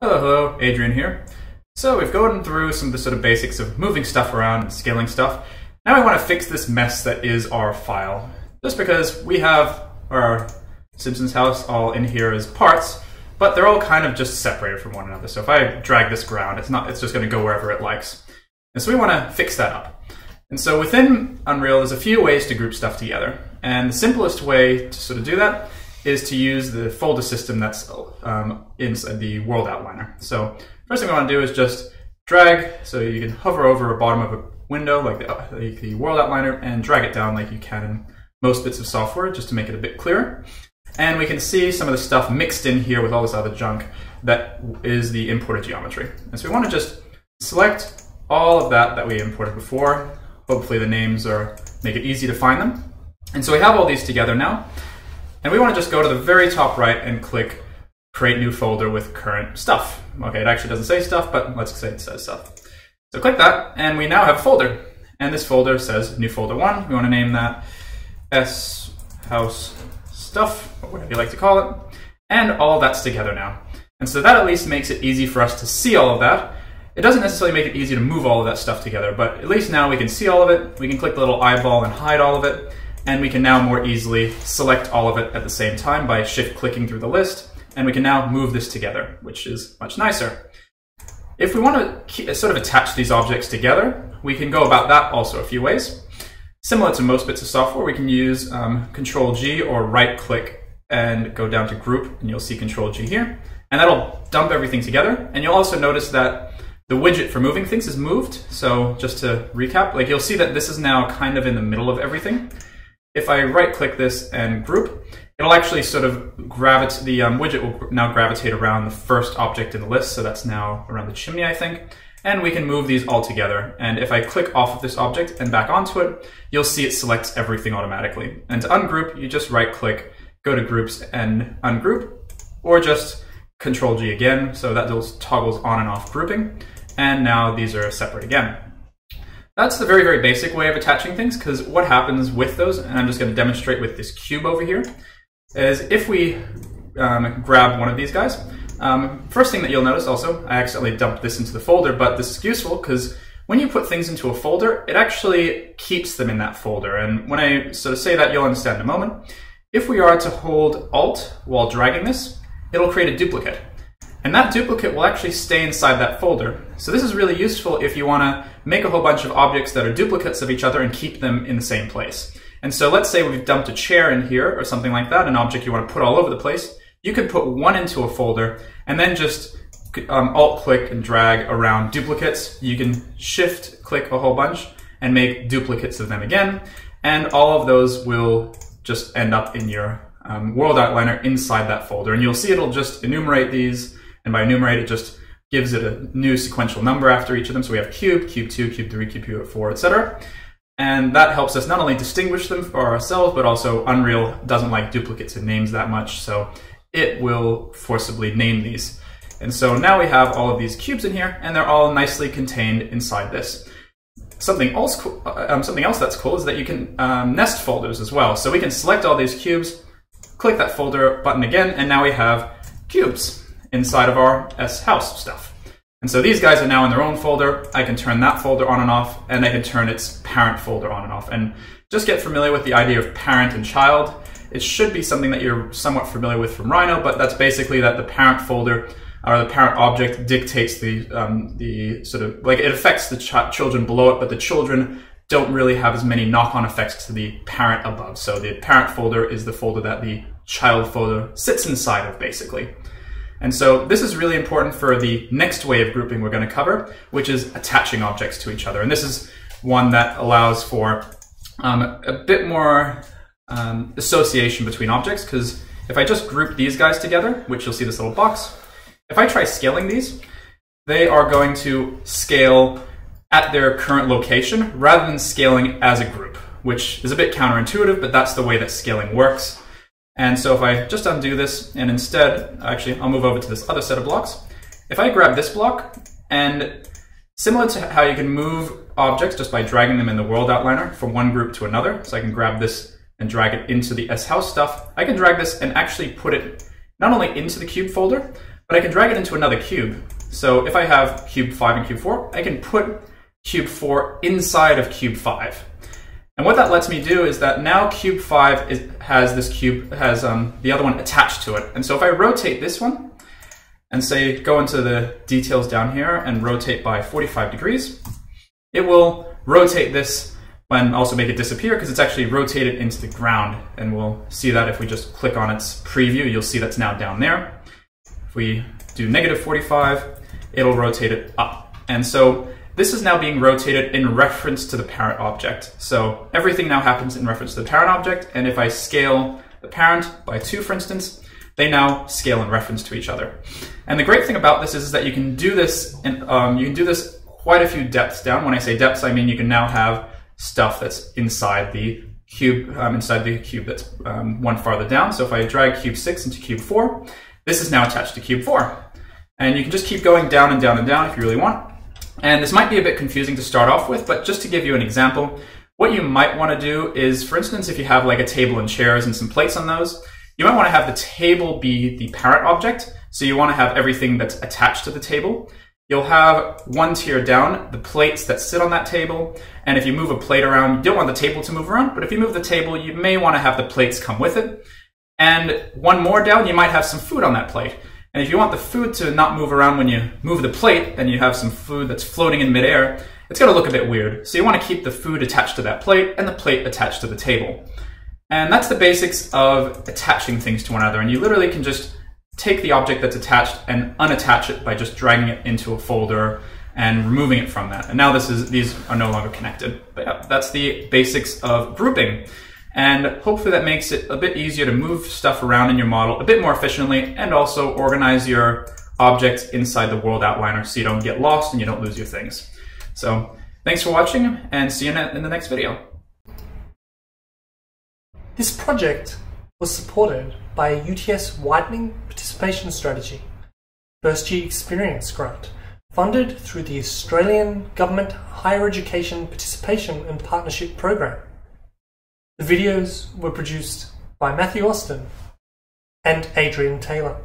Hello, hello, Adrian here. So we've gone through some of the sort of basics of moving stuff around and scaling stuff. Now I want to fix this mess that is our file. Just because we have our Simpsons house all in here as parts, but they're all kind of just separated from one another. So if I drag this around, it's just going to go wherever it likes. And so we want to fix that up. And so within Unreal, there's a few ways to group stuff together. And the simplest way to sort of do that is to use the folder system that's inside the world outliner. So first thing I want to do is just drag, so you can hover over a bottom of a window like the world outliner and drag it down like you can in most bits of software just to make it a bit clearer. And we can see some of the stuff mixed in here with all this other junk that is the imported geometry. And so we want to just select all of that we imported before. Hopefully the names make it easy to find them. And so we have all these together now. And we want to just go to the very top right and click Create New Folder with Current Stuff. Okay, it actually doesn't say stuff, but let's say it says stuff. So click that, and we now have a folder. And this folder says New Folder 1. We want to name that S House Stuff, or whatever you like to call it. And all of that's together now. And so that at least makes it easy for us to see all of that. It doesn't necessarily make it easy to move all of that stuff together, but at least now we can see all of it. We can click the little eyeball and hide all of it. And we can now more easily select all of it at the same time by shift-clicking through the list, and we can now move this together, which is much nicer. If we want to sort of attach these objects together, we can go about that also a few ways. Similar to most bits of software, we can use Control-G or right-click and go down to Group, and you'll see Control-G here, and that'll dump everything together. And you'll also notice that the widget for moving things is moved. So just to recap, like you'll see that this is now kind of in the middle of everything. If I right-click this and group, it'll actually sort of gravitate, the widget will now gravitate around the first object in the list, so that's now around the chimney, I think. And we can move these all together. And if I click off of this object and back onto it, you'll see it selects everything automatically. And to ungroup, you just right-click, go to Groups and ungroup, or just Control-G again, so that just toggles on and off grouping. And now these are separate again. That's the very, very basic way of attaching things, because what happens with those, and I'm just going to demonstrate with this cube over here, is if we grab one of these guys, first thing that you'll notice also, I accidentally dumped this into the folder, but this is useful because when you put things into a folder, it actually keeps them in that folder. And when I sort of say that, you'll understand in a moment. If we are to hold Alt while dragging this, it'll create a duplicate. And that duplicate will actually stay inside that folder. So this is really useful if you want to make a whole bunch of objects that are duplicates of each other and keep them in the same place. And so let's say we've dumped a chair in here or something like that, an object you want to put all over the place. You could put one into a folder and then just Alt-click and drag around duplicates. You can Shift-click a whole bunch and make duplicates of them again. And all of those will just end up in your world outliner inside that folder. And you'll see it'll just enumerate these. And by enumerate, it just gives it a new sequential number after each of them. So we have cube, cube 2, cube 3, cube 4, etc. And that helps us not only distinguish them for ourselves, but also Unreal doesn't like duplicates and names that much, so it will forcibly name these. And so now we have all of these cubes in here, and they're all nicely contained inside this. Something else that's cool is that you can nest folders as well. So we can select all these cubes, click that folder button again, and now we have cubes inside of our S House stuff. And so these guys are now in their own folder. I can turn that folder on and off, and I can turn its parent folder on and off. And just get familiar with the idea of parent and child. It should be something that you're somewhat familiar with from Rhino, but that's basically that the parent folder or the parent object dictates the sort of, like it affects the children below it, but the children don't really have as many knock-on effects to the parent above. So the parent folder is the folder that the child folder sits inside of, basically. And so this is really important for the next way of grouping we're going to cover, which is attaching objects to each other. And this is one that allows for a bit more association between objects, because if I just group these guys together, which you'll see this little box, if I try scaling these, they are going to scale at their current location rather than scaling as a group, which is a bit counterintuitive, but that's the way that scaling works. And so if I just undo this and instead, actually, I'll move over to this other set of blocks. If I grab this block, and similar to how you can move objects just by dragging them in the world outliner from one group to another, so I can grab this and drag it into the S House stuff, I can drag this and actually put it not only into the cube folder, but I can drag it into another cube. So if I have cube 5 and cube 4, I can put cube 4 inside of cube 5. And what that lets me do is that now cube 5 has the other one attached to it. And so if I rotate this one, and say go into the details down here and rotate by 45 degrees, it will rotate this and also make it disappear because it's actually rotated into the ground. And we'll see that if we just click on its preview, you'll see that's now down there. If we do -45, it'll rotate it up. And so this is now being rotated in reference to the parent object. So everything now happens in reference to the parent object. And if I scale the parent by 2, for instance, they now scale in reference to each other. And the great thing about this is that you can do this, quite a few depths down. When I say depths, I mean you can now have stuff that's inside the cube, that's one farther down. So if I drag cube 6 into cube 4, this is now attached to cube 4. And you can just keep going down and down and down if you really want. And this might be a bit confusing to start off with, but just to give you an example, what you might want to do is, for instance, if you have like a table and chairs and some plates on those, you might want to have the table be the parent object. So you want to have everything that's attached to the table. You'll have one tier down, the plates that sit on that table. And if you move a plate around, you don't want the table to move around, but if you move the table, you may want to have the plates come with it. And one more down, you might have some food on that plate. And if you want the food to not move around when you move the plate and you have some food that's floating in midair, it's going to look a bit weird. So you want to keep the food attached to that plate and the plate attached to the table. And that's the basics of attaching things to one another. And you literally can just take the object that's attached and unattach it by just dragging it into a folder and removing it from that. And now these are no longer connected. But yeah, that's the basics of grouping. And hopefully that makes it a bit easier to move stuff around in your model a bit more efficiently and also organize your objects inside the world outliner so you don't get lost and you don't lose your things. So thanks for watching and see you in the next video. This project was supported by a UTS Widening Participation Strategy, First Year Experience Grant, funded through the Australian Government Higher Education Participation and Partnership Program. The videos were produced by Matthew Austin and Adrian Taylor.